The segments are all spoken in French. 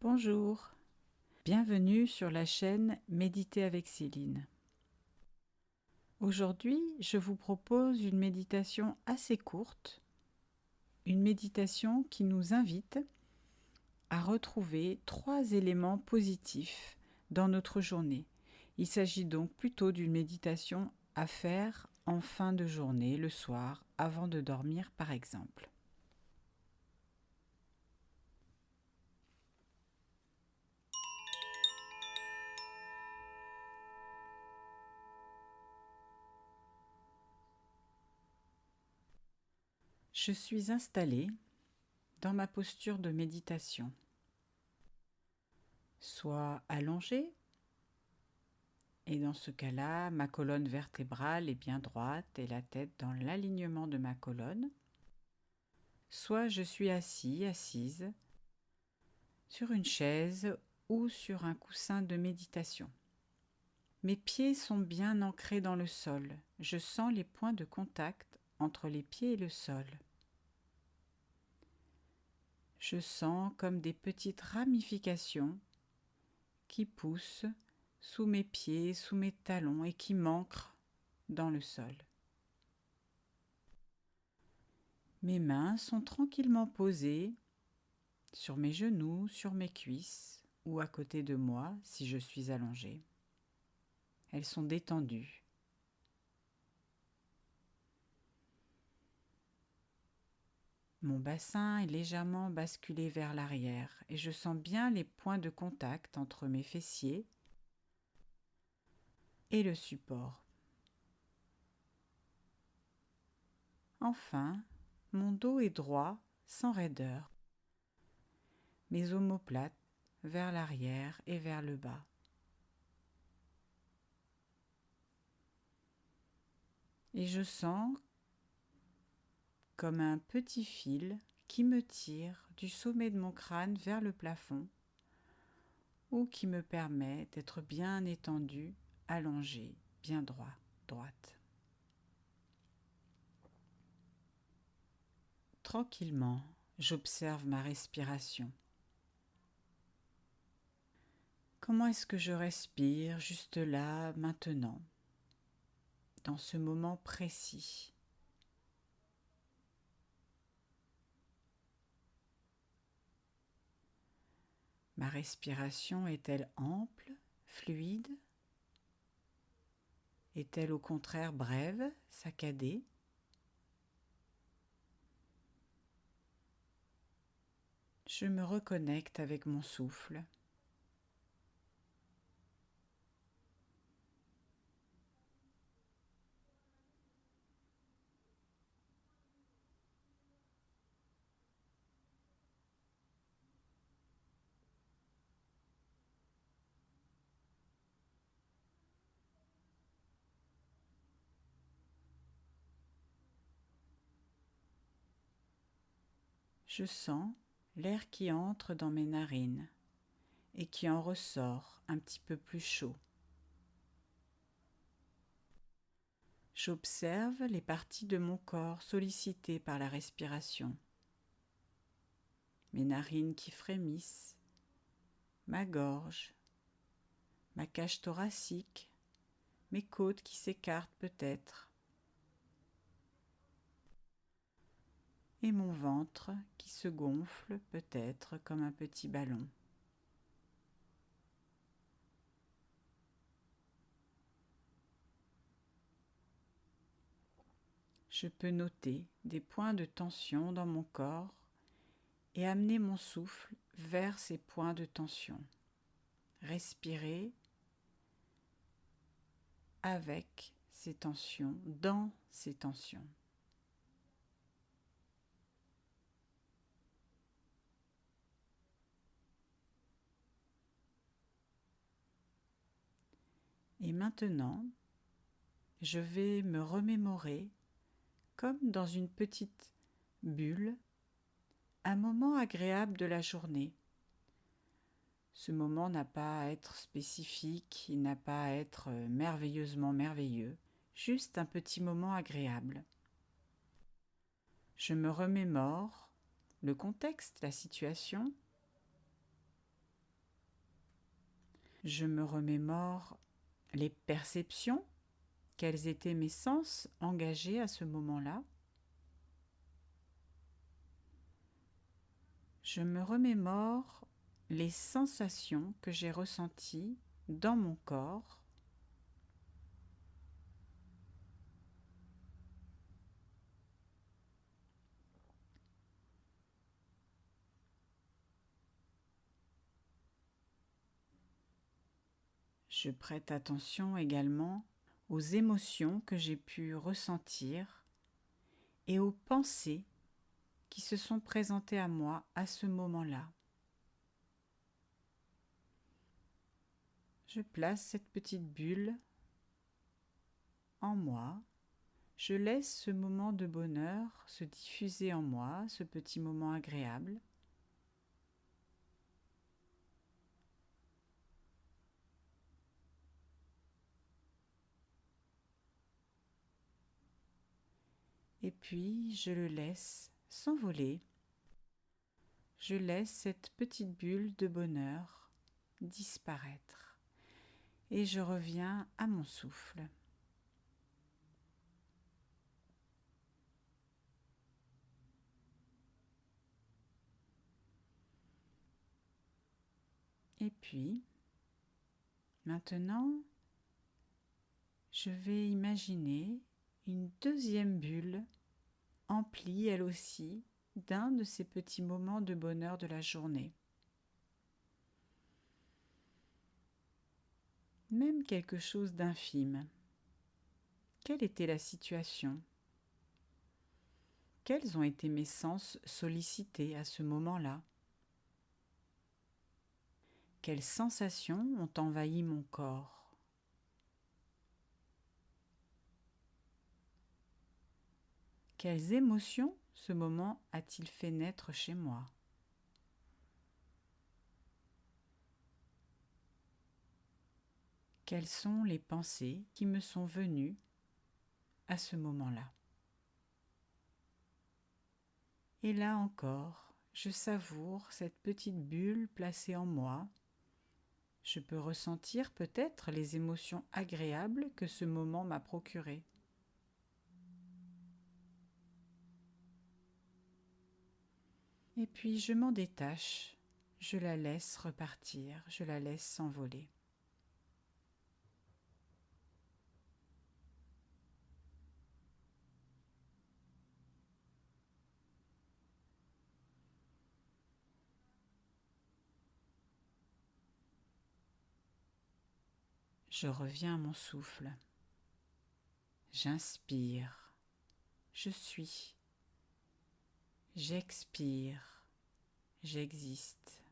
Bonjour, bienvenue sur la chaîne Méditer avec Céline. Aujourd'hui, je vous propose une méditation assez courte, une méditation qui nous invite à retrouver 3 éléments positifs dans notre journée. Il s'agit donc plutôt d'une méditation à faire en fin de journée, le soir, avant de dormir par exemple. Je suis installée dans ma posture de méditation, soit allongée, et dans ce cas-là, ma colonne vertébrale est bien droite et la tête dans l'alignement de ma colonne, soit je suis assise sur une chaise ou sur un coussin de méditation. Mes pieds sont bien ancrés dans le sol, je sens les points de contact entre les pieds et le sol. Je sens comme des petites ramifications qui poussent sous mes pieds, sous mes talons et qui m'ancrent dans le sol. Mes mains sont tranquillement posées sur mes genoux, sur mes cuisses ou à côté de moi si je suis allongée. Elles sont détendues. Mon bassin est légèrement basculé vers l'arrière et je sens bien les points de contact entre mes fessiers et le support. Enfin, mon dos est droit, sans raideur. Mes omoplates vers l'arrière et vers le bas. Et je sens comme un petit fil qui me tire du sommet de mon crâne vers le plafond ou qui me permet d'être bien étendu, allongé, bien droite. Tranquillement, j'observe ma respiration. Comment est-ce que je respire juste là, maintenant, dans ce moment précis ? Ma respiration est-elle ample, fluide ? Est-elle au contraire brève, saccadée ? Je me reconnecte avec mon souffle. Je sens l'air qui entre dans mes narines et qui en ressort un petit peu plus chaud. J'observe les parties de mon corps sollicitées par la respiration. Mes narines qui frémissent, ma gorge, ma cage thoracique, mes côtes qui s'écartent peut-être, et mon ventre qui se gonfle peut-être comme un petit ballon. Je peux noter des points de tension dans mon corps et amener mon souffle vers ces points de tension. Respirer avec ces tensions, dans ces tensions. Et maintenant, je vais me remémorer, comme dans une petite bulle, un moment agréable de la journée. Ce moment n'a pas à être spécifique, il n'a pas à être merveilleusement merveilleux, juste un petit moment agréable. Je me remémore le contexte, la situation, Je me remémore les perceptions, quels étaient mes sens engagés à ce moment-là. Je me remémore les sensations que j'ai ressenties dans mon corps. Je prête attention également aux émotions que j'ai pu ressentir et aux pensées qui se sont présentées à moi à ce moment-là. Je place cette petite bulle en moi. Je laisse ce moment de bonheur se diffuser en moi, ce petit moment agréable. Et puis, je le laisse s'envoler. Je laisse cette petite bulle de bonheur disparaître. Et je reviens à mon souffle. Et puis, maintenant, je vais imaginer une deuxième bulle emplie elle aussi d'un de ces petits moments de bonheur de la journée. Même quelque chose d'infime. Quelle était la situation ? Quels ont été mes sens sollicités à ce moment-là ? Quelles sensations ont envahi mon corps ? Quelles émotions ce moment a-t-il fait naître chez moi ? Quelles sont les pensées qui me sont venues à ce moment-là ? Et là encore, je savoure cette petite bulle placée en moi. Je peux ressentir peut-être les émotions agréables que ce moment m'a procurées. Et puis je m'en détache, je la laisse repartir, je la laisse s'envoler. Je reviens à mon souffle. J'inspire, je suis. J'expire, j'existe.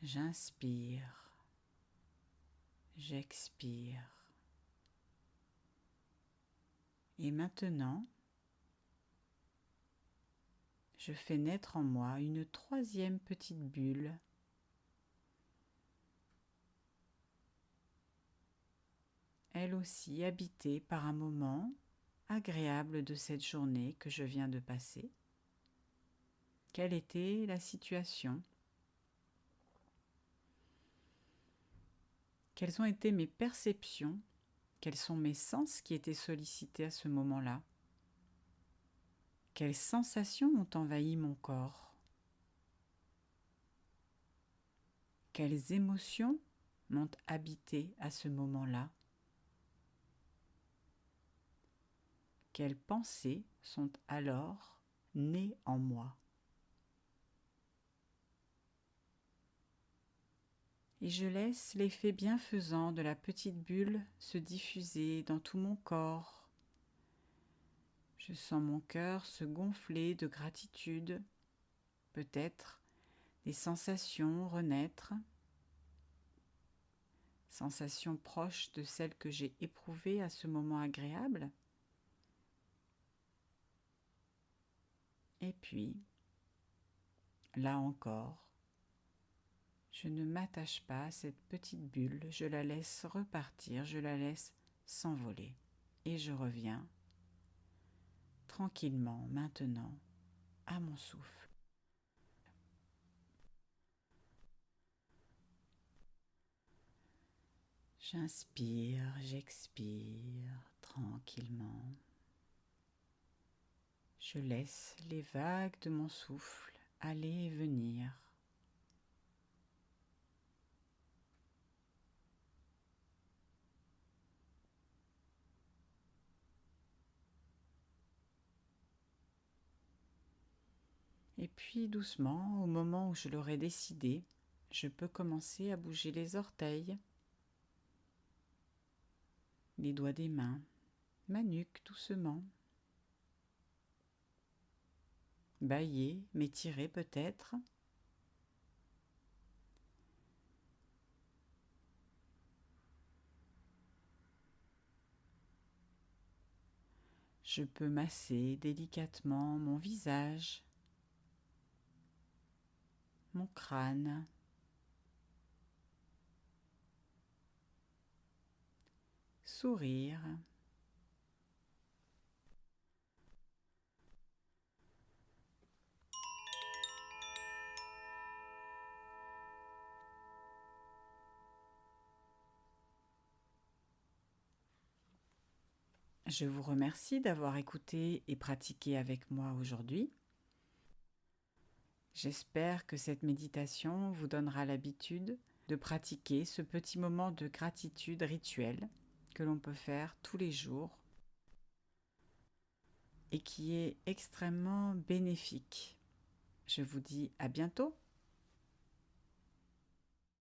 J'inspire, j'expire. Et maintenant, je fais naître en moi une troisième petite bulle. Elle aussi habitée par un moment agréable de cette journée que je viens de passer. Quelle était la situation ? Quelles ont été mes perceptions ? Quels sont mes sens qui étaient sollicités à ce moment-là ? Quelles sensations ont envahi mon corps ? Quelles émotions m'ont habité à ce moment-là ? Quelles pensées sont alors nées en moi ? Et je laisse l'effet bienfaisant de la petite bulle se diffuser dans tout mon corps. Je sens mon cœur se gonfler de gratitude, peut-être des sensations renaître, sensations proches de celles que j'ai éprouvées à ce moment agréable. Et puis, là encore, je ne m'attache pas à cette petite bulle, je la laisse repartir, je la laisse s'envoler. Et je reviens tranquillement maintenant à mon souffle. J'inspire, j'expire tranquillement. Je laisse les vagues de mon souffle aller et venir. Et puis doucement, au moment où je l'aurai décidé, je peux commencer à bouger les orteils, les doigts des mains, ma nuque doucement. Bâiller, m'étirer peut-être. Je peux masser délicatement mon visage, mon crâne. Sourire. Je vous remercie d'avoir écouté et pratiqué avec moi aujourd'hui. J'espère que cette méditation vous donnera l'habitude de pratiquer ce petit moment de gratitude rituel que l'on peut faire tous les jours et qui est extrêmement bénéfique. Je vous dis à bientôt.